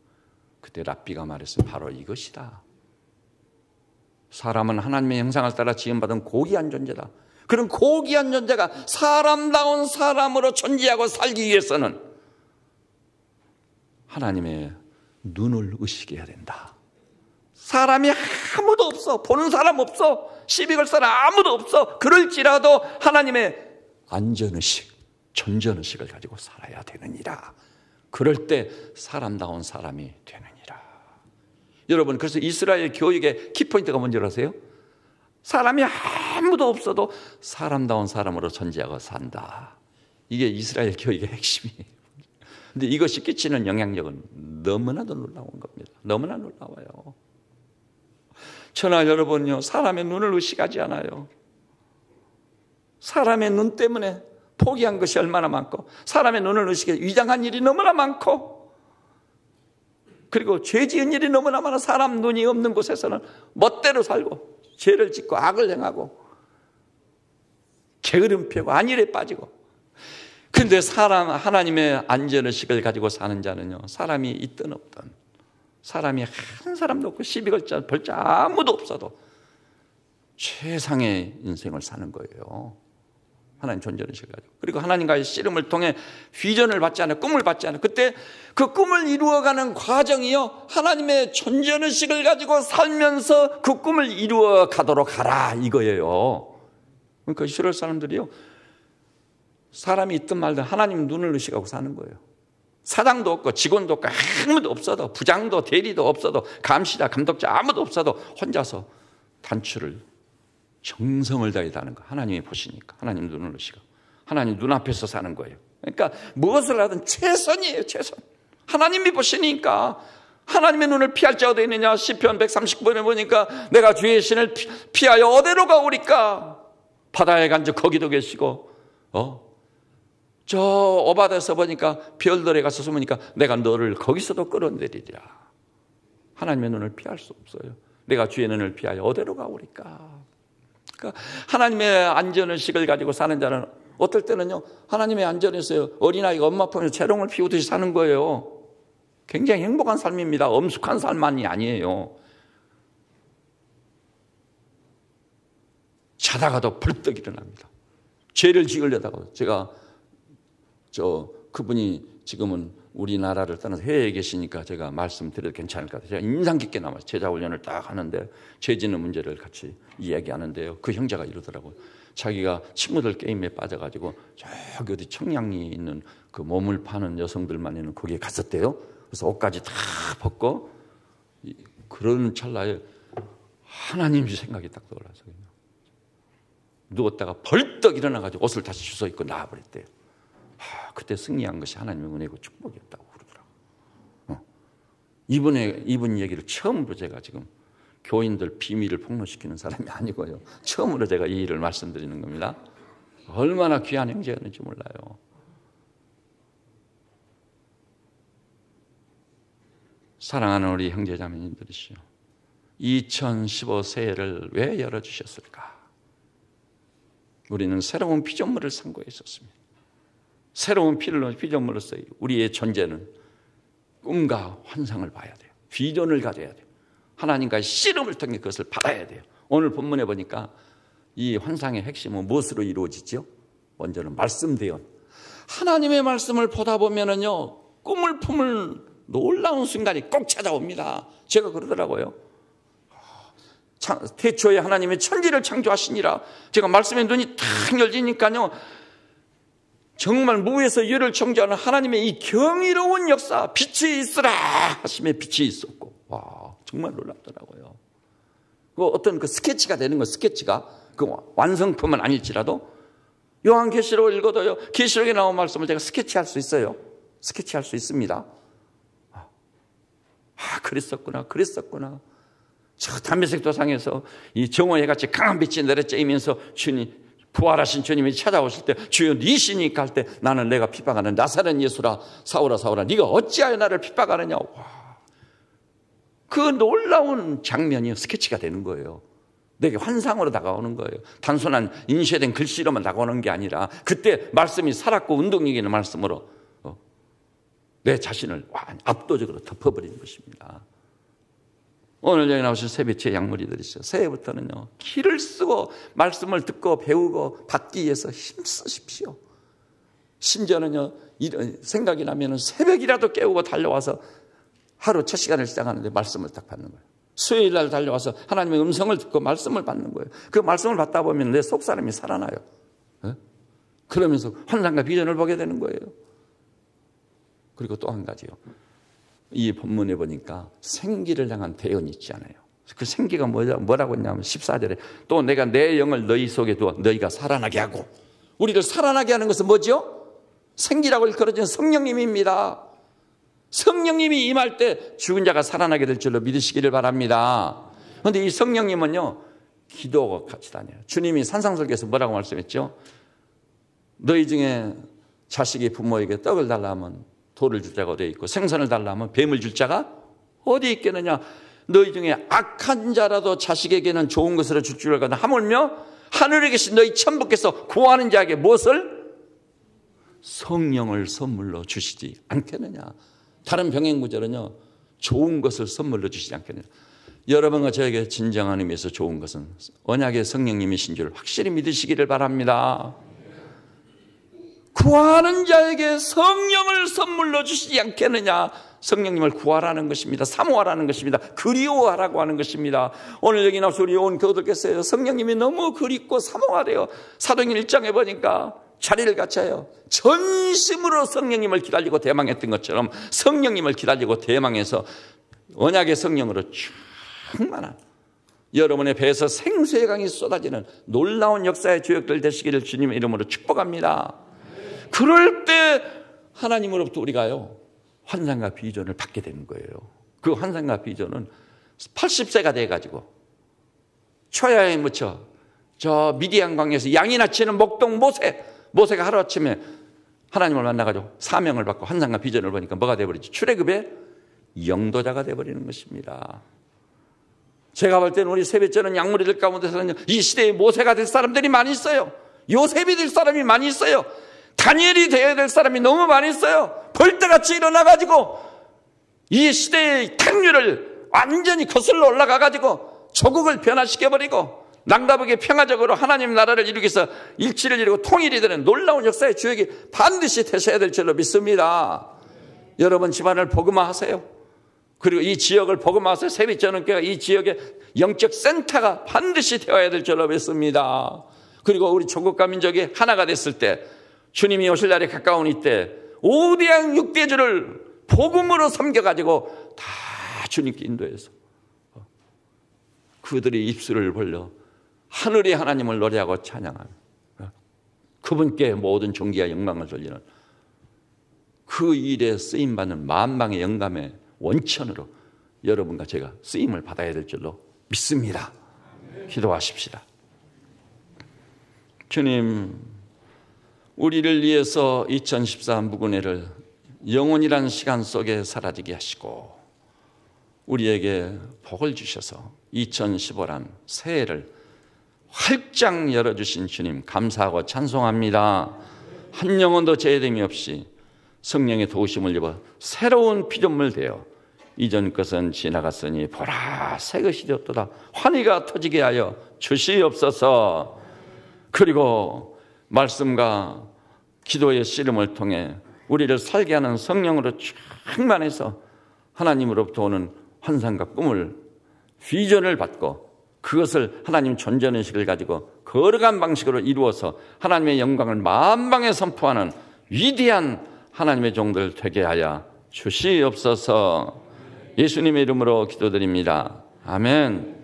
그때 랍비가 말했어요. 바로 이것이다. 사람은 하나님의 형상을 따라 지음받은 고귀한 존재다. 그런 고귀한 존재가 사람다운 사람으로 존재하고 살기 위해서는 하나님의 눈을 의식해야 된다. 사람이 아무도 없어. 보는 사람 없어. 시비 걸 사람 아무도 없어. 그럴지라도 하나님의 안전의식, 전전의식을 가지고 살아야 되느니라. 그럴 때 사람다운 사람이 되느니라. 여러분, 그래서 이스라엘 교육의 키포인트가 뭔지 아세요? 사람이 아무도 없어도 사람다운 사람으로 존재하고 산다. 이게 이스라엘 교육의 핵심이에요. 근데 이것이 끼치는 영향력은 너무나도 놀라운 겁니다. 너무나 놀라워요. 저나 여러분요, 사람의 눈을 의식하지 않아요. 사람의 눈 때문에 포기한 것이 얼마나 많고, 사람의 눈을 의식해 위장한 일이 너무나 많고, 그리고 죄 지은 일이 너무나 많아. 사람 눈이 없는 곳에서는 멋대로 살고 죄를 짓고 악을 행하고 게으름 피우고 안일에 빠지고. 그런데 하나님의 안전의식을 가지고 사는 자는요, 사람이 있든 없든, 사람이 한 사람도 없고 시비 걸자 벌자 아무도 없어도 최상의 인생을 사는 거예요. 하나님 존재의식을 가지고. 그리고 하나님과의 씨름을 통해 비전을 받지 않아요. 꿈을 받지 않아요. 그때 그 꿈을 이루어가는 과정이요, 하나님의 존재의식을 가지고 살면서 그 꿈을 이루어가도록 하라, 이거예요. 그러니까 이스라엘 사람들이요, 사람이 있든 말든 하나님 눈을 의식하고 사는 거예요. 사장도 없고 직원도 없고 아무도 없어도, 부장도 대리도 없어도, 감시자 감독자 아무도 없어도 혼자서 단추를 정성을 다해서 하는 거예요. 하나님이 보시니까. 하나님 눈을 의식하고 하나님 눈앞에서 사는 거예요. 그러니까 무엇을 하든 최선이에요. 최선. 하나님이 보시니까. 하나님의 눈을 피할 자가 어디 있느냐. 시편 139편에 보니까 내가 주의 신을 피하여 어디로 가오리까. 바다에 간즉 거기도 계시고, 저 오바다에서 보니까 별들에 가서 숨으니까 내가 너를 거기서도 끌어내리리라. 하나님의 눈을 피할 수 없어요. 내가 주의 눈을 피하여 어디로 가오리까. 그러니까 하나님의 안전의식을 가지고 사는 자는 어떨 때는요, 하나님의 안전에서 어린아이가 엄마 품에서 재롱을 피우듯이 사는 거예요. 굉장히 행복한 삶입니다. 엄숙한 삶만이 아니에요. 자다가도 벌떡 일어납니다. 죄를 지으려다가 제가 그분이 지금은 우리나라를 떠나서 해외에 계시니까 제가 말씀드려도 괜찮을 것 같아요. 제가 인상 깊게 남아서 제자훈련을 딱 하는데 죄 짓는 문제를 같이 이야기하는데요. 그 형제가 이러더라고요. 자기가 친구들 게임에 빠져가지고 저기 어디 청량리 있는 그 몸을 파는 여성들만 있는 거기에 갔었대요. 그래서 옷까지 다 벗고 그런 찰나에 하나님 생각이 딱 떠올라서 누웠다가 벌떡 일어나가지고 옷을 다시 주워 입고 나와버렸대요. 그때 승리한 것이 하나님의 은혜고 축복이었다고 그러더라고요. 이분 얘기를 처음으로 제가 지금 교인들 비밀을 폭로시키는 사람이 아니고요, 처음으로 제가 이 일을 말씀드리는 겁니다. 얼마나 귀한 형제였는지 몰라요. 사랑하는 우리 형제자매님들이시여, 2015 새해를 왜 열어주셨을까? 우리는 새로운 피조물을 선고해 있었습니다. 새로운 피조물로서 우리의 존재는 꿈과 환상을 봐야 돼요. 비전을 가져야 돼요. 하나님과의 씨름을 통해 그것을 받아야 돼요. 오늘 본문에 보니까 이 환상의 핵심은 무엇으로 이루어지죠? 먼저는 말씀 대언. 하나님의 말씀을 보다 보면은요, 꿈을 품을 놀라운 순간이 꼭 찾아옵니다. 제가 그러더라고요. 태초에 하나님의 천지를 창조하시니라. 제가 말씀의 눈이 탁 열리니까요, 정말 무에서 유를 창조하는 하나님의 이 경이로운 역사, 빛이 있으라 하심에 빛이 있었고, 와, 정말 놀랍더라고요. 어떤 그 스케치가 되는 거, 스케치가 그 완성품은 아닐지라도 요한계시록을 읽어도요, 계시록에 나온 말씀을 제가 스케치할 수 있어요. 스케치할 수 있습니다. 그랬었구나. 저 담배색 도상에서 이 정오해같이 강한 빛이 내려쬐이면서 주님, 부활하신 주님이 찾아오실 때 주여 니시니까 할 때 나는 내가 핍박하는 나사렛 예수라. 사울아 네가 어찌하여 나를 핍박하느냐. 와, 그 놀라운 장면이 스케치가 되는 거예요. 내게 환상으로 다가오는 거예요. 단순한 인쇄된 글씨로만 다가오는 게 아니라 그때 말씀이 살았고 운동력있는 말씀으로 내 자신을 압도적으로 덮어버리는 것입니다. 오늘 여기 나오신 새빛의 양무리들이 있어요. 새해부터는요, 기를 쓰고 말씀을 듣고 배우고 받기 위해서 힘쓰십시오. 심지어는요, 이런 생각이 나면 새벽이라도 깨우고 달려와서 하루 첫 시간을 시작하는데 말씀을 딱 받는 거예요. 수요일 날 달려와서 하나님의 음성을 듣고 말씀을 받는 거예요. 그 말씀을 받다 보면 내 속사람이 살아나요. 그러면서 환상과 비전을 보게 되는 거예요. 그리고 또 한 가지요. 이 본문에 보니까 생기를 향한 대언이 있지 않아요. 그 생기가 뭐라고 했냐면 14절에 또 내가 내 영을 너희 속에 두어 너희가 살아나게 하고, 우리를 살아나게 하는 것은 뭐죠? 생기라고 일컬어진 성령님입니다. 성령님이 임할 때 죽은 자가 살아나게 될 줄로 믿으시기를 바랍니다. 그런데 이 성령님은요, 기도하고 같이 다녀요. 주님이 산상설교에서 뭐라고 말씀했죠? 너희 중에 자식이 부모에게 떡을 달라 하면 돌을 줄 자가 어디에 있고 생선을 달라 하면 뱀을 줄 자가 어디에 있겠느냐. 너희 중에 악한 자라도 자식에게는 좋은 것으로 줄 줄 알거든 하물며 하늘에 계신 너희 천부께서 구하는 자에게 무엇을? 성령을 선물로 주시지 않겠느냐. 다른 병행 구절은요, 좋은 것을 선물로 주시지 않겠느냐. 여러분과 저에게 진정한 의미에서 좋은 것은 언약의 성령님이신 줄 확실히 믿으시기를 바랍니다. 구하는 자에게 성령을 선물로 주시지 않겠느냐. 성령님을 구하라는 것입니다. 사모하라는 것입니다. 그리워하라고 하는 것입니다. 오늘 여기 나와서 우리 온 교우들께서 성령님이 너무 그립고 사모하래요. 사도행전 1장에 보니까 자리를 갖춰요. 전심으로 성령님을 기다리고 대망했던 것처럼 성령님을 기다리고 대망해서 언약의 성령으로 충만한 여러분의 배에서 생수의 강이 쏟아지는 놀라운 역사의 주역들 되시기를 주님의 이름으로 축복합니다. 그럴 때 하나님으로부터 우리가요, 환상과 비전을 받게 되는 거예요. 그 환상과 비전은 80세가 돼가지고 초야에 묻혀 저 미디안 광야에서 양이 낳치는 목동 모세가 하루아침에 하나님을 만나가지고 사명을 받고 환상과 비전을 보니까 뭐가 돼버리지? 출애굽의 영도자가 돼버리는 것입니다. 제가 볼 때는 우리 세뱃전은 약물이들 가운데서는 이 시대에 모세가 될 사람들이 많이 있어요. 요셉이 될 사람이 많이 있어요. 다니엘이 되어야 될 사람이 너무 많이 있어요. 벌떼같이 일어나가지고 이 시대의 탕류를 완전히 거슬러 올라가가지고 조국을 변화시켜버리고 남다르게 평화적으로 하나님 나라를 이루기 위해서 일치를 이루고 통일이 되는 놀라운 역사의 주역이 반드시 되셔야 될 줄로 믿습니다. 여러분 집안을 복음화하세요. 그리고 이 지역을 복음화하세요. 세빛전원교회가 이 지역의 영적 센터가 반드시 되어야 될 줄로 믿습니다. 그리고 우리 조국과 민족이 하나가 됐을 때 주님이 오실 날이 가까운 이때 5대양 6대주를 복음으로 섬겨가지고 다 주님께 인도해서 그들의 입술을 벌려 하늘의 하나님을 노래하고 찬양하며 그분께 모든 존귀와 영광을 돌리는 그 일에 쓰임받는 만방의 영감의 원천으로 여러분과 제가 쓰임을 받아야 될 줄로 믿습니다. 기도하십시다. 주님, 우리를 위해서 2014 무근해를 영원이란 시간 속에 사라지게 하시고 우리에게 복을 주셔서 2015란 새해를 활짝 열어주신 주님 감사하고 찬송합니다. 한 영혼도 제외됨이 없이 성령의 도우심을 입어 새로운 피조물 되어 이전 것은 지나갔으니 보라 새 것이 되었도다. 환희가 터지게 하여 주시옵소서. 그리고 말씀과 기도의 씨름을 통해 우리를 살게 하는 성령으로 충만해서 하나님으로부터 오는 환상과 꿈을 비전을 받고 그것을 하나님 존재의식을 가지고 거룩한 방식으로 이루어서 하나님의 영광을 만방에 선포하는 위대한 하나님의 종들 되게 하여 주시옵소서. 예수님의 이름으로 기도드립니다. 아멘.